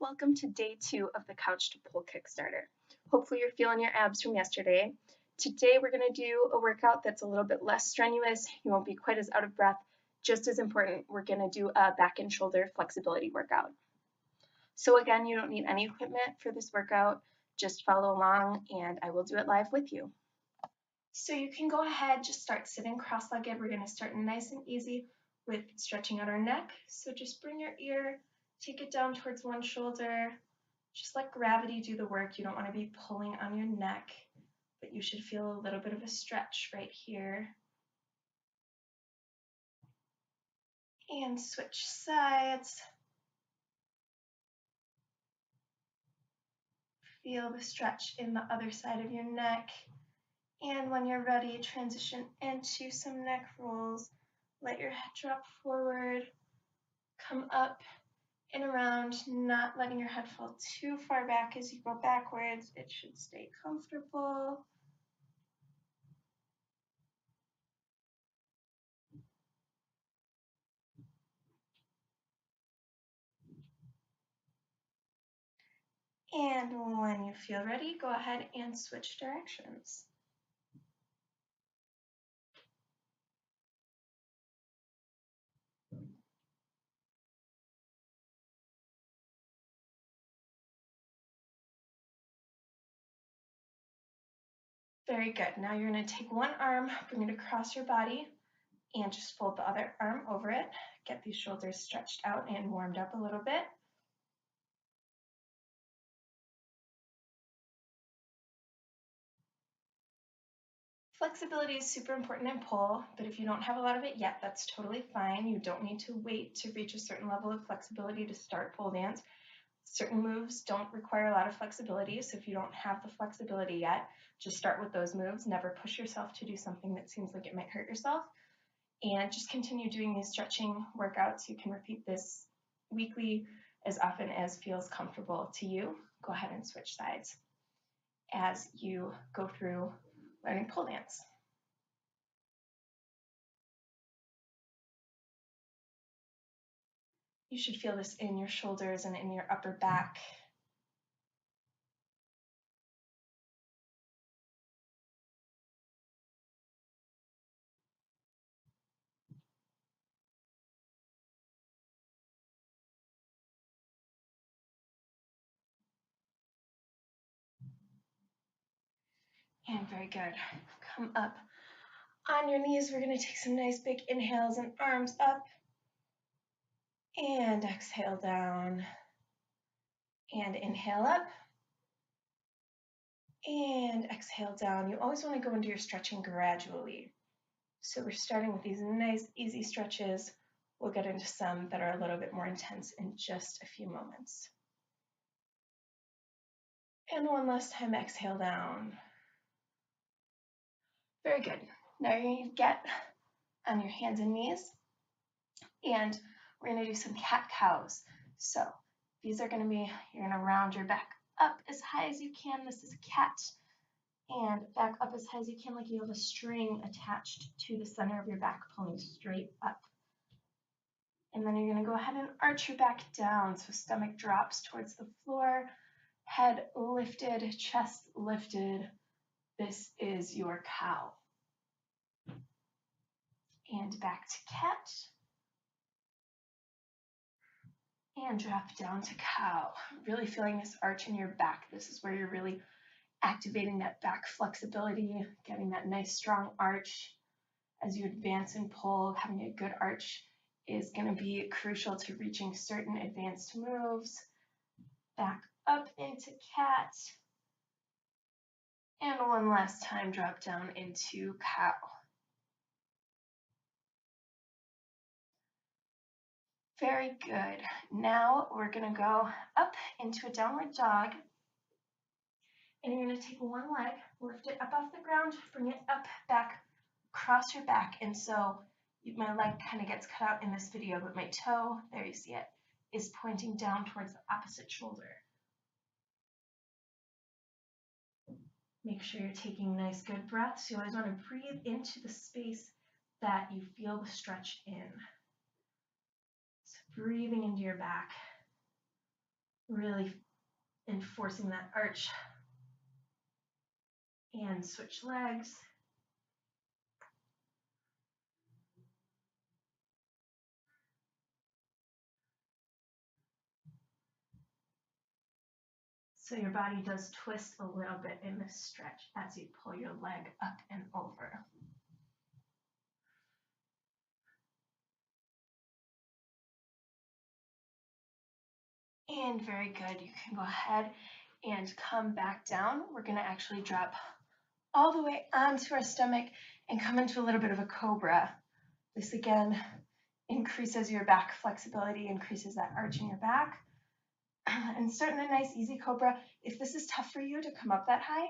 Welcome to day 2 of the Couch to Pole Kickstarter. Hopefully you're feeling your abs from yesterday. Today we're going to do a workout that's a little bit less strenuous. You won't be quite as out of breath. Just as important, we're going to do a back and shoulder flexibility workout. So again, you don't need any equipment for this workout. Just follow along and I will do it live with you. So you can go ahead, just start sitting cross-legged. We're going to start nice and easy with stretching out our neck. So just bring your ear, take it down towards one shoulder. Just let gravity do the work. You don't want to be pulling on your neck, but you should feel a little bit of a stretch right here. And switch sides. Feel the stretch in the other side of your neck. And when you're ready, transition into some neck rolls. Let your head drop forward, come up and around, not letting your head fall too far back as you go backwards. It should stay comfortable. And when you feel ready, go ahead and switch directions. Very good. Now you're going to take one arm, bring it across your body, and just fold the other arm over it. Get these shoulders stretched out and warmed up a little bit. Flexibility is super important in pole, but if you don't have a lot of it yet, that's totally fine. You don't need to wait to reach a certain level of flexibility to start pole dance. Certain moves don't require a lot of flexibility, so if you don't have the flexibility yet, just start with those moves. Never push yourself to do something that seems like it might hurt yourself. And just continue doing these stretching workouts. You can repeat this weekly as often as feels comfortable to you. Go ahead and switch sides as you go through learning pole dance. You should feel this in your shoulders and in your upper back. And very good. Come up on your knees. We're going to take some nice big inhales and arms up. And exhale down. And inhale up. And exhale down. You always want to go into your stretching gradually. So we're starting with these nice, easy stretches. We'll get into some that are a little bit more intense in just a few moments. And one last time, exhale down. Very good. Now you're going to get on your hands and knees, and we're going to do some cat-cows. So these are going to be, you're going to round your back up as high as you can. This is a cat. And back up as high as you can, like you have a string attached to the center of your back, pulling straight up. And then you're going to go ahead and arch your back down, so stomach drops towards the floor, head lifted, chest lifted. This is your cow. And back to cat. And drop down to cow. Really feeling this arch in your back. This is where you're really activating that back flexibility, getting that nice strong arch. As you advance in pole, having a good arch is going to be crucial to reaching certain advanced moves. Back up into cat. And one last time, drop down into cow. Very good. Now we're going to go up into a downward dog. And you're going to take one leg, lift it up off the ground, bring it up, back, across your back. And so my leg kind of gets cut out in this video, but my toe, there you see it, is pointing down towards the opposite shoulder. Make sure you're taking nice, good breaths. You always want to breathe into the space that you feel the stretch in. So breathing into your back, really enforcing that arch. And switch legs. So your body does twist a little bit in this stretch as you pull your leg up and over. And very good. You can go ahead and come back down. We're going to actually drop all the way onto our stomach and come into a little bit of a cobra. This again increases your back flexibility, increases that arch in your back. And starting a nice easy cobra. If this is tough for you to come up that high,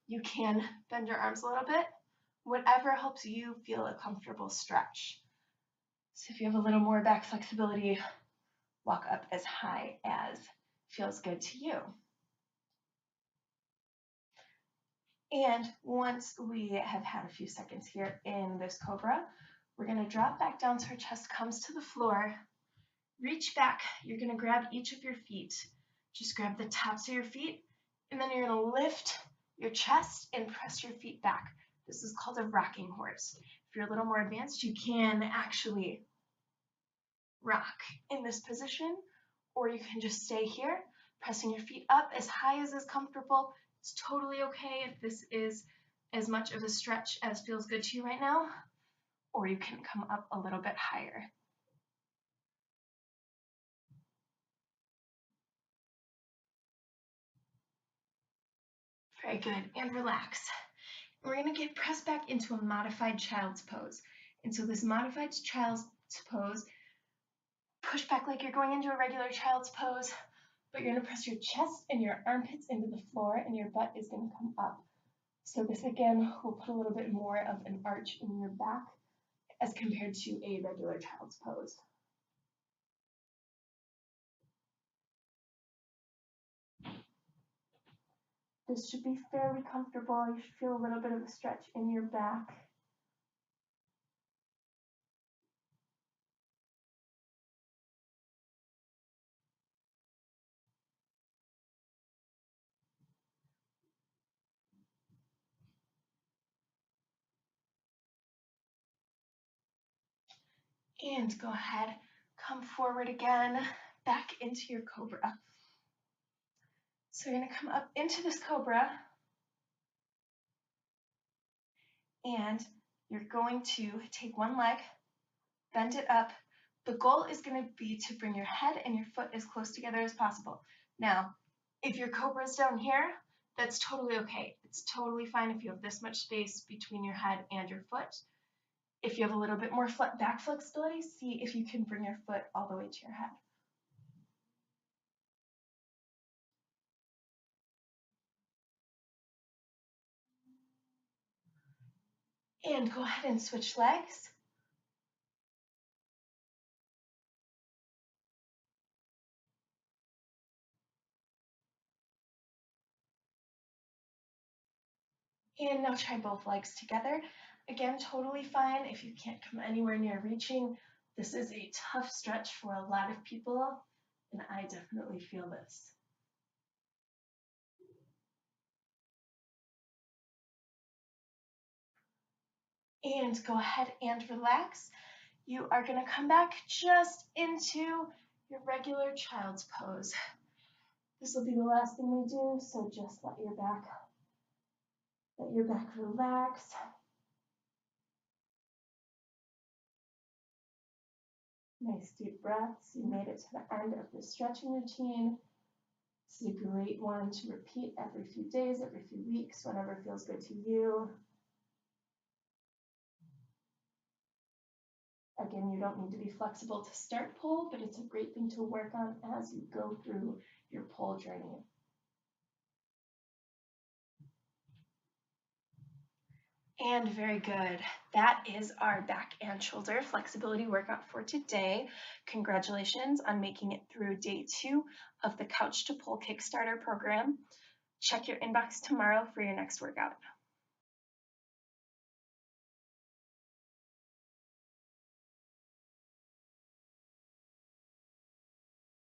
you can bend your arms a little bit. Whatever helps you feel a comfortable stretch. So if you have a little more back flexibility, walk up as high as feels good to you. And once we have had a few seconds here in this cobra, we're going to drop back down so our chest comes to the floor. Reach back. You're going to grab each of your feet. Just grab the tops of your feet, and then you're going to lift your chest and press your feet back. This is called a rocking horse. If you're a little more advanced, you can actually rock in this position, or you can just stay here, pressing your feet up as high as is comfortable. It's totally okay if this is as much of a stretch as feels good to you right now, or you can come up a little bit higher. Very good, and relax. We're going to get pressed back into a modified child's pose. And so this modified child's pose, push back like you're going into a regular child's pose, but you're going to press your chest and your armpits into the floor, and your butt is going to come up. So this again will put a little bit more of an arch in your back as compared to a regular child's pose. This should be fairly comfortable. You should feel a little bit of a stretch in your back. And go ahead, come forward again, back into your cobra. So you're going to come up into this cobra, and you're going to take one leg, bend it up. The goal is going to be to bring your head and your foot as close together as possible. Now, if your cobra is down here, that's totally okay. It's totally fine if you have this much space between your head and your foot. If you have a little bit more back flexibility, see if you can bring your foot all the way to your head. And go ahead and switch legs. And now try both legs together. Again, totally fine if you can't come anywhere near reaching. This is a tough stretch for a lot of people, and I definitely feel this. And go ahead and relax. You are going to come back just into your regular child's pose. This will be the last thing we do, so just let your back relax. Nice deep breaths. You made it to the end of the stretching routine. This is a great one to repeat every few days, every few weeks, whenever feels good to you. Again, you don't need to be flexible to start pole, but it's a great thing to work on as you go through your pole journey. And very good. That is our back and shoulder flexibility workout for today. Congratulations on making it through day 2 of the Couch to Pole Kickstarter program. Check your inbox tomorrow for your next workout.